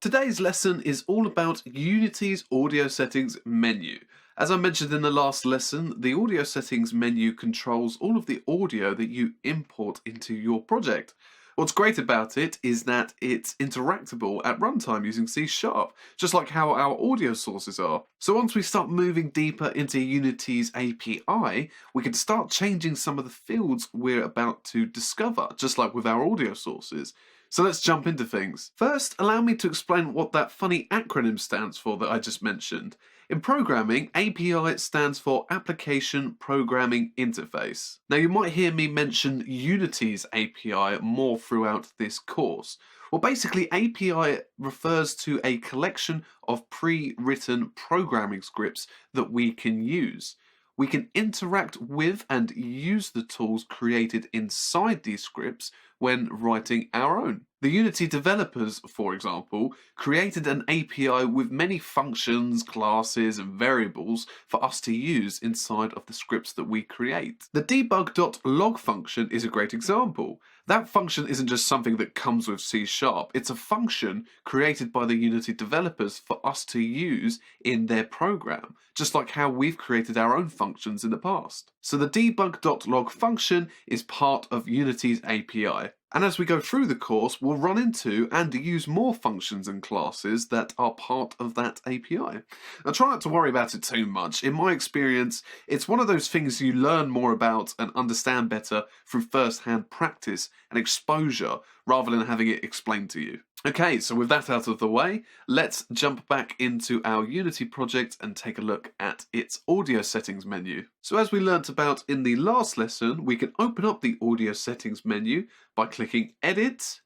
Today's lesson is all about Unity's audio settings menu. As I mentioned in the last lesson, the audio settings menu controls all of the audio that you import into your project. What's great about it is that it's interactable at runtime using C#, just like how our audio sources are. So once we start moving deeper into Unity's API, we can start changing some of the fields we're about to discover, just like with our audio sources. So let's jump into things. First, allow me to explain what that funny acronym stands for that I just mentioned. In programming, API stands for Application Programming Interface. Now you might hear me mention Unity's API more throughout this course. Well, basically API refers to a collection of pre-written programming scripts that we can use. We can interact with and use the tools created inside these scripts when writing our own. The Unity developers, for example, created an API with many functions, classes, and variables for us to use inside of the scripts that we create. The debug.log function is a great example. That function isn't just something that comes with C#, it's a function created by the Unity developers for us to use in their program, just like how we've created our own functions in the past. So the debug.log function is part of Unity's API. And as we go through the course, we'll run into and use more functions and classes that are part of that API. Now try not to worry about it too much. In my experience, it's one of those things you learn more about and understand better through first-hand practice and exposure rather than having it explained to you. Okay, so with that out of the way, let's jump back into our Unity project and take a look at its audio settings menu. So as we learnt about in the last lesson, we can open up the audio settings menu by clicking Edit,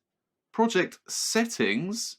Project Settings,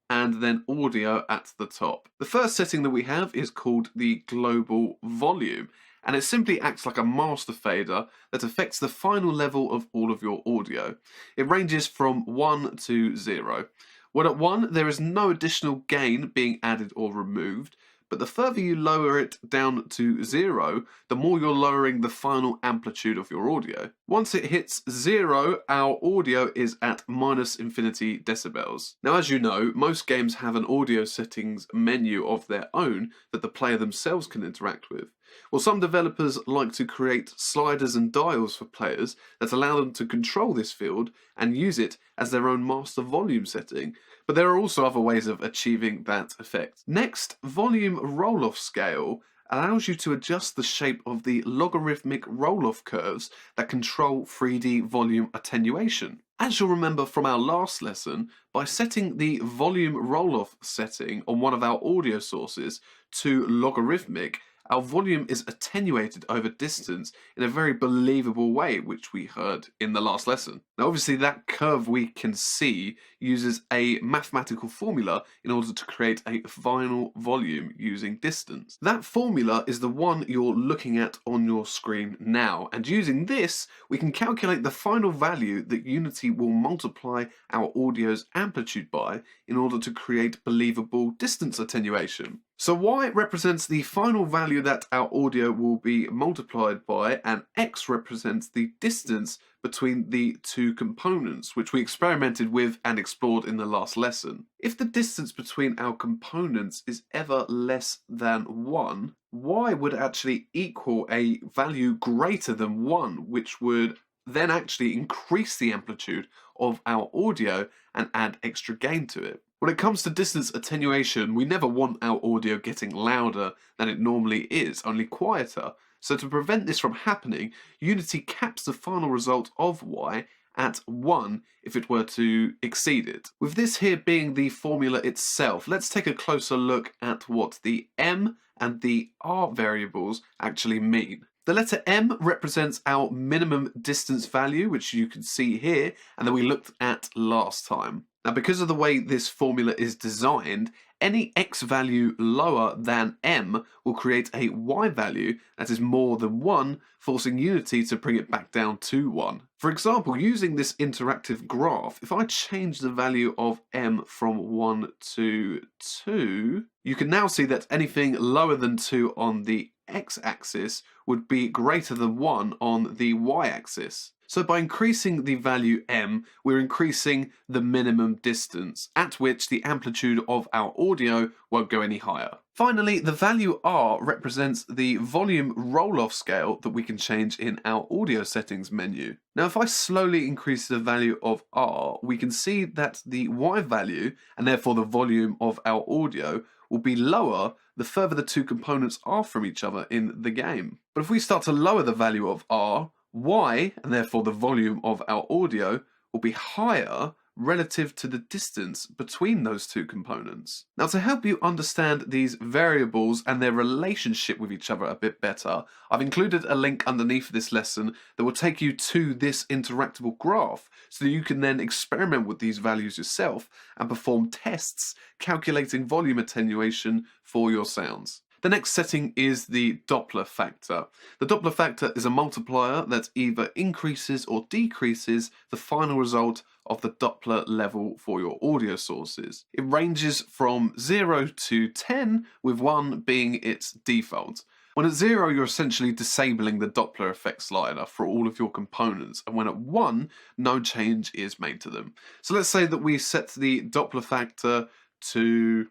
and then Audio at the top. The first setting that we have is called the Global Volume, and it simply acts like a master fader that affects the final level of all of your audio. It ranges from 1 to 0. When at 1, there is no additional gain being added or removed, but the further you lower it down to 0, the more you're lowering the final amplitude of your audio. Once it hits 0, our audio is at -infinity decibels. Now, as you know, most games have an audio settings menu of their own that the player themselves can interact with. Well, some developers like to create sliders and dials for players that allow them to control this field and use it as their own master volume setting, but there are also other ways of achieving that effect. Next, volume roll-off scale allows you to adjust the shape of the logarithmic roll-off curves that control 3D volume attenuation. As you'll remember from our last lesson, by setting the volume roll-off setting on one of our audio sources to logarithmic, our volume is attenuated over distance in a very believable way, which we heard in the last lesson. Now, obviously, that curve we can see uses a mathematical formula in order to create a final volume using distance. That formula is the one you're looking at on your screen now, and using this, we can calculate the final value that Unity will multiply our audio's amplitude by in order to create believable distance attenuation. So Y represents the final value that our audio will be multiplied by, and X represents the distance between the two components, which we experimented with and explored in the last lesson. If the distance between our components is ever less than 1, Y would actually equal a value greater than 1, which would then actually increase the amplitude of our audio and add extra gain to it. When it comes to distance attenuation, we never want our audio getting louder than it normally is, only quieter. So to prevent this from happening, Unity caps the final result of Y at 1 if it were to exceed it. With this here being the formula itself, let's take a closer look at what the M and the R variables actually mean. The letter M represents our minimum distance value, which you can see here, and that we looked at last time. Now, because of the way this formula is designed, any X value lower than M will create a Y value that is more than 1, forcing Unity to bring it back down to 1. For example, using this interactive graph, if I change the value of M from 1 to 2, you can now see that anything lower than 2 on the X-axis would be greater than 1 on the Y-axis. So by increasing the value m, we're increasing the minimum distance at which the amplitude of our audio won't go any higher. Finally, the value r represents the volume roll-off scale that we can change in our audio settings menu. Now, if I slowly increase the value of r, we can see that the y value, and therefore the volume of our audio, will be lower the further the two components are from each other in the game. But if we start to lower the value of r, y, and therefore the volume of our audio, will be higher relative to the distance between those two components. Now, to help you understand these variables and their relationship with each other a bit better, I've included a link underneath this lesson that will take you to this interactable graph so that you can then experiment with these values yourself and perform tests calculating volume attenuation for your sounds. The next setting is the Doppler factor. The Doppler factor is a multiplier that either increases or decreases the final result of the Doppler level for your audio sources. It ranges from 0 to 10, with 1 being its default. When at 0, you're essentially disabling the Doppler effect slider for all of your components, and when at 1, no change is made to them. So let's say that we set the Doppler factor to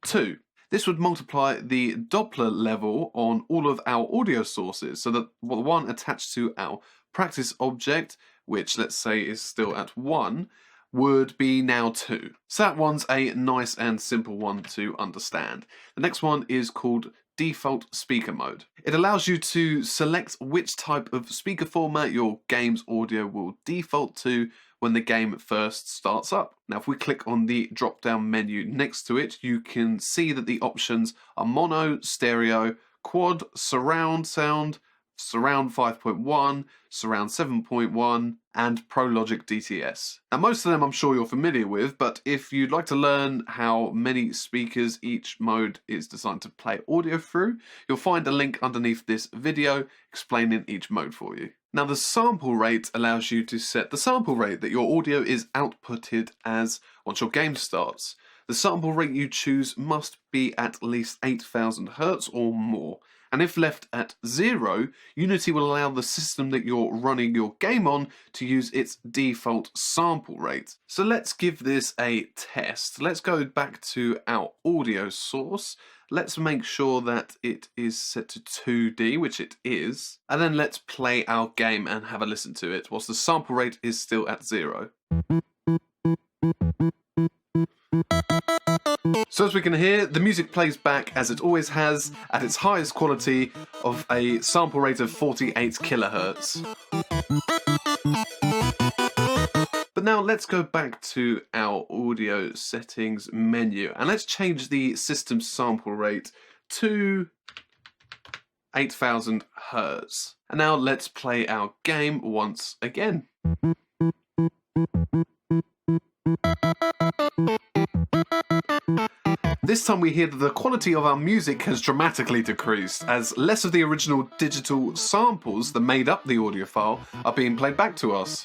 2. This would multiply the Doppler level on all of our audio sources so that the one attached to our practice object, which let's say is still at 1, would be now 2. So that one's a nice and simple one to understand. The next one is called default speaker mode. It allows you to select which type of speaker format your game's audio will default to when the game first starts up. Now, if we click on the drop-down menu next to it, you can see that the options are mono, stereo, quad, surround sound, surround 5.1, surround 7.1, and ProLogic DTS. Now, most of them I'm sure you're familiar with, but if you'd like to learn how many speakers each mode is designed to play audio through, you'll find a link underneath this video explaining each mode for you. Now, the sample rate allows you to set the sample rate that your audio is outputted as once your game starts. The sample rate you choose must be at least 8,000 Hz or more. And if left at 0, Unity will allow the system that you're running your game on to use its default sample rate. So let's give this a test. Let's go back to our audio source. Let's make sure that it is set to 2D, which it is. And then let's play our game and have a listen to it whilst the sample rate is still at 0. So as we can hear, the music plays back as it always has at its highest quality of a sample rate of 48 kilohertz. But now let's go back to our audio settings menu and let's change the system sample rate to 8,000 Hz. And now let's play our game once again. This time we hear that the quality of our music has dramatically decreased, as less of the original digital samples that made up the audio file are being played back to us.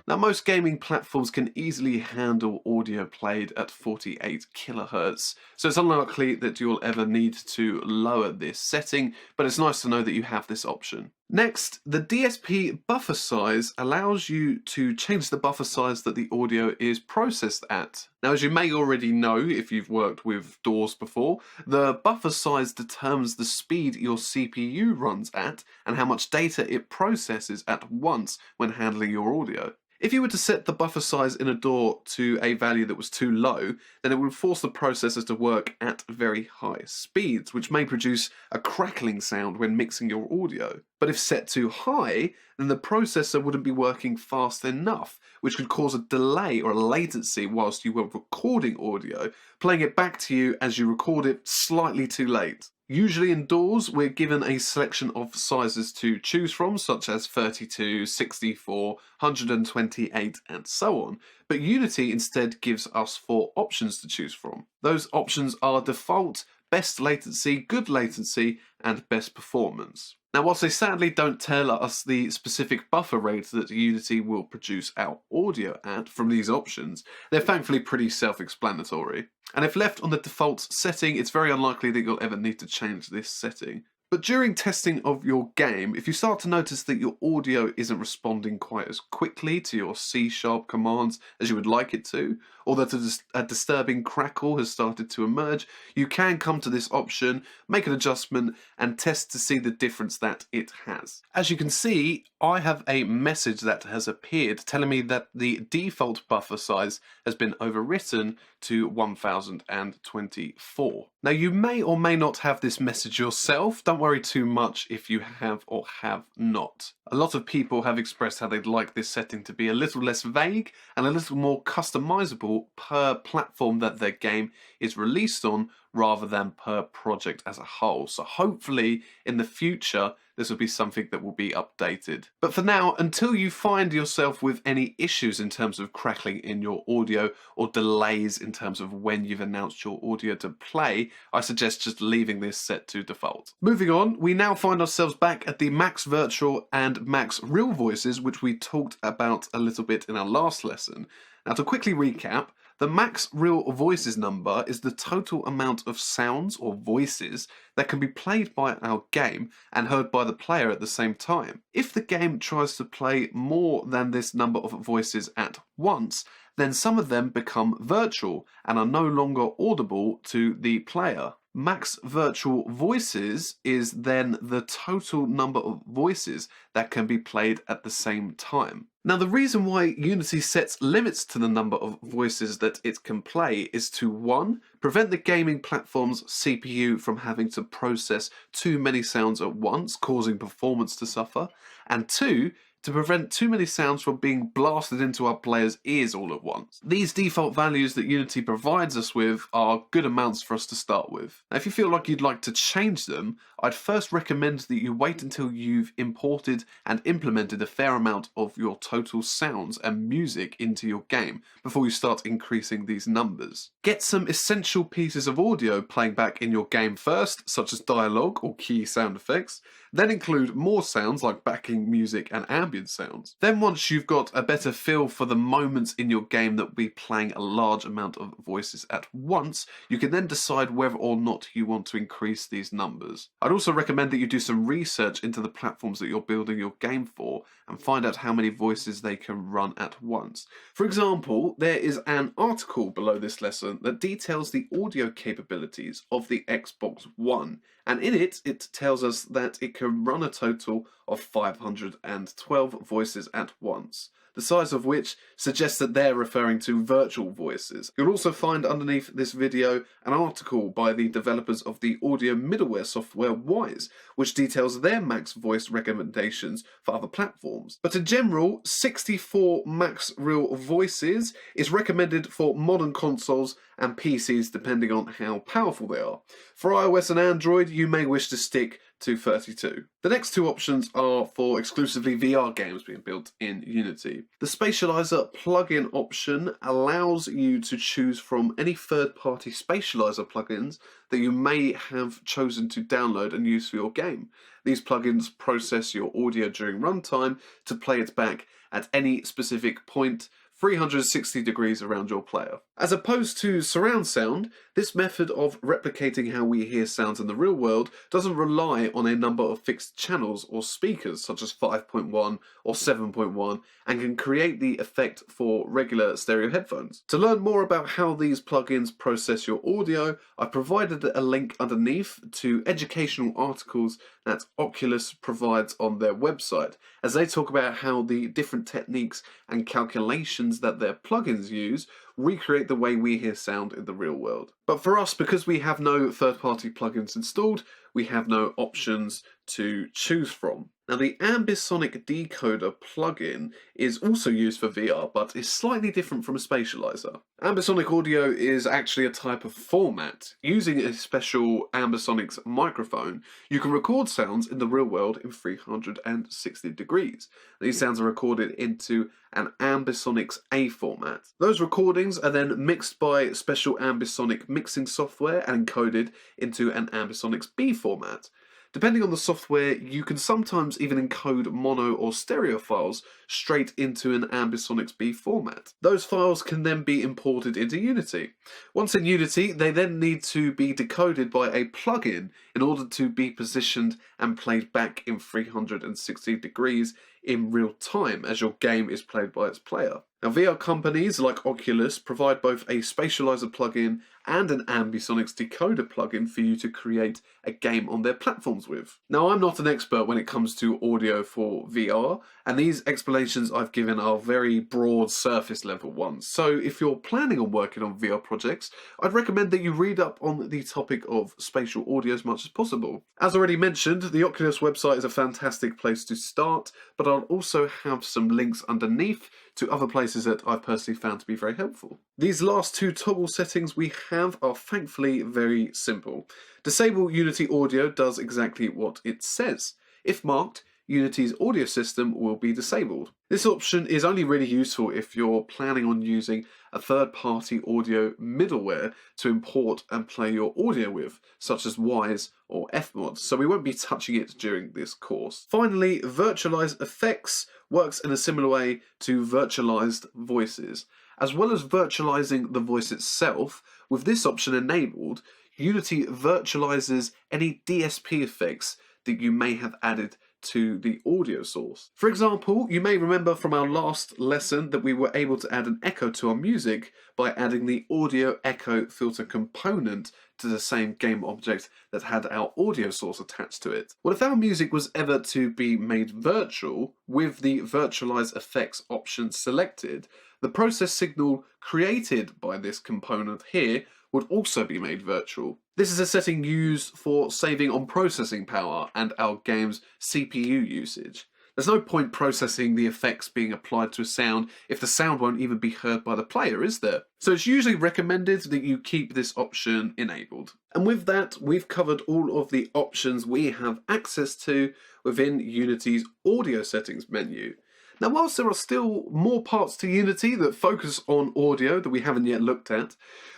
Now, most gaming platforms can easily handle audio played at 48 kilohertz, so it's unlikely that you'll ever need to lower this setting, but it's nice to know that you have this option. Next, the DSP buffer size allows you to change the buffer size that the audio is processed at. Now, as you may already know if you've worked with DAWs before, the buffer size determines the speed your CPU runs at and how much data it processes at once when handling your audio. If you were to set the buffer size in a DAW to a value that was too low, then it would force the processors to work at very high speeds, which may produce a crackling sound when mixing your audio. But if set too high, then the processor wouldn't be working fast enough, which could cause a delay or a latency whilst you were recording audio, playing it back to you as you record it slightly too late. Usually in DAWs, we're given a selection of sizes to choose from, such as 32, 64, 128, and so on. But Unity instead gives us 4 options to choose from. Those options are default, best latency, good latency, and best performance. Now, whilst they sadly don't tell us the specific buffer rate that Unity will produce our audio at from these options, they're thankfully pretty self-explanatory. And if left on the default setting, it's very unlikely that you'll ever need to change this setting. But during testing of your game, if you start to notice that your audio isn't responding quite as quickly to your C# commands as you would like it to, or that a disturbing crackle has started to emerge, you can come to this option, make an adjustment, and test to see the difference that it has. As you can see, I have a message that has appeared telling me that the default buffer size has been overwritten to 1024. Now, you may or may not have this message yourself. Don't worry too much if you have or have not. A lot of people have expressed how they'd like this setting to be a little less vague and a little more customizable per platform that their game is released on, rather than per project as a whole. So hopefully in the future this will be something that will be updated. But for now, until you find yourself with any issues in terms of crackling in your audio or delays in terms of when you've announced your audio to play, I suggest just leaving this set to default. Moving on, we now find ourselves back at the Max Virtual and Max Real voices, which we talked about a little bit in our last lesson. Now, to quickly recap, the Max Real Voices number is the total amount of sounds or voices that can be played by our game and heard by the player at the same time. If the game tries to play more than this number of voices at once, then some of them become virtual and are no longer audible to the player. Max Virtual Voices is then the total number of voices that can be played at the same time. Now, the reason why Unity sets limits to the number of voices that it can play is to 1. Prevent the gaming platform's CPU from having to process too many sounds at once, causing performance to suffer, and 2. To prevent too many sounds from being blasted into our players' ears all at once. These default values that Unity provides us with are good amounts for us to start with. Now, if you feel like you'd like to change them, I'd first recommend that you wait until you've imported and implemented a fair amount of your total sounds and music into your game before you start increasing these numbers. Get some essential pieces of audio playing back in your game first, such as dialogue or key sound effects, then include more sounds like backing music and ambient sounds. Then once you've got a better feel for the moments in your game that will be playing a large amount of voices at once, you can then decide whether or not you want to increase these numbers. I'd also recommend that you do some research into the platforms that you're building your game for and find out how many voices they can run at once. For example, there is an article below this lesson that details the audio capabilities of the Xbox One, and in it, it tells us that it can run a total of 512 voices at once, the size of which suggests that they're referring to virtual voices. You'll also find underneath this video an article by the developers of the audio middleware software Wwise, which details their max voice recommendations for other platforms. But in general, 64 max real voices is recommended for modern consoles and PCs depending on how powerful they are. For iOS and Android, you may wish to stick to 32. The next two options are for exclusively VR games being built in Unity. The Spatializer plugin option allows you to choose from any third-party Spatializer plugins that you may have chosen to download and use for your game. These plugins process your audio during runtime to play it back at any specific point 360 degrees around your player. As opposed to surround sound, this method of replicating how we hear sounds in the real world doesn't rely on a number of fixed channels or speakers such as 5.1 or 7.1 and can create the effect for regular stereo headphones. To learn more about how these plugins process your audio, I provided a link underneath to educational articles that Oculus provides on their website, as they talk about how the different techniques and calculations that their plugins use recreate the way we hear sound in the real world. But for us, because we have no third-party plugins installed, we have no options to choose from. Now, the Ambisonic Decoder plugin is also used for VR, but is slightly different from a Spatializer. Ambisonic audio is actually a type of format. Using a special Ambisonics microphone, you can record sounds in the real world in 360 degrees. These sounds are recorded into an Ambisonics A format. Those recordings are then mixed by special Ambisonic mixing software and encoded into an Ambisonics B format. Depending on the software, you can sometimes even encode mono or stereo files straight into an Ambisonics B format. Those files can then be imported into Unity. Once in Unity, they then need to be decoded by a plugin in order to be positioned and played back in 360 degrees in real time as your game is played by its player. Now, VR companies like Oculus provide both a Spatializer plugin and an Ambisonics decoder plugin for you to create a game on their platforms with. Now, I'm not an expert when it comes to audio for VR, and these explanations I've given are very broad surface level ones. So if you're planning on working on VR projects, I'd recommend that you read up on the topic of spatial audio as much as possible. As already mentioned, the Oculus website is a fantastic place to start, but I'll also have some links underneath to other places that I've personally found to be very helpful. These last two toggle settings we have are thankfully very simple. Disable Unity Audio does exactly what it says. If marked, Unity's audio system will be disabled. This option is only really useful if you're planning on using a third-party audio middleware to import and play your audio with, such as Wwise or Fmod, so we won't be touching it during this course. Finally, Virtualize Effects works in a similar way to virtualized voices. As well as virtualizing the voice itself, with this option enabled, Unity virtualizes any DSP effects that you may have added to the audio source. For example, you may remember from our last lesson that we were able to add an echo to our music by adding the audio echo filter component to the same game object that had our audio source attached to it. Well, if our music was ever to be made virtual with the Virtualize Effects option selected, the process signal created by this component here would also be made virtual. This is a setting used for saving on processing power and our game's CPU usage. There's no point processing the effects being applied to a sound if the sound won't even be heard by the player, is there? So it's usually recommended that you keep this option enabled. And with that, we've covered all of the options we have access to within Unity's audio settings menu. Now, whilst there are still more parts to Unity that focus on audio that we haven't yet looked at,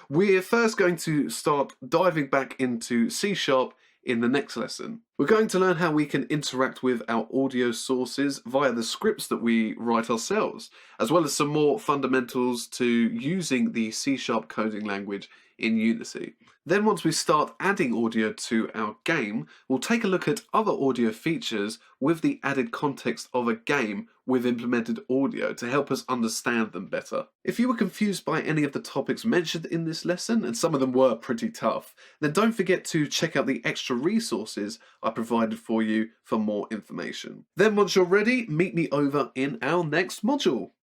we're first going to start diving back into C# in the next lesson. We're going to learn how we can interact with our audio sources via the scripts that we write ourselves, as well as some more fundamentals to using the C# coding language in Unity. Then once we start adding audio to our game, we'll take a look at other audio features with the added context of a game with implemented audio to help us understand them better. If you were confused by any of the topics mentioned in this lesson, and some of them were pretty tough, then don't forget to check out the extra resources I provided for you for more information. Then once you're ready, meet me over in our next module.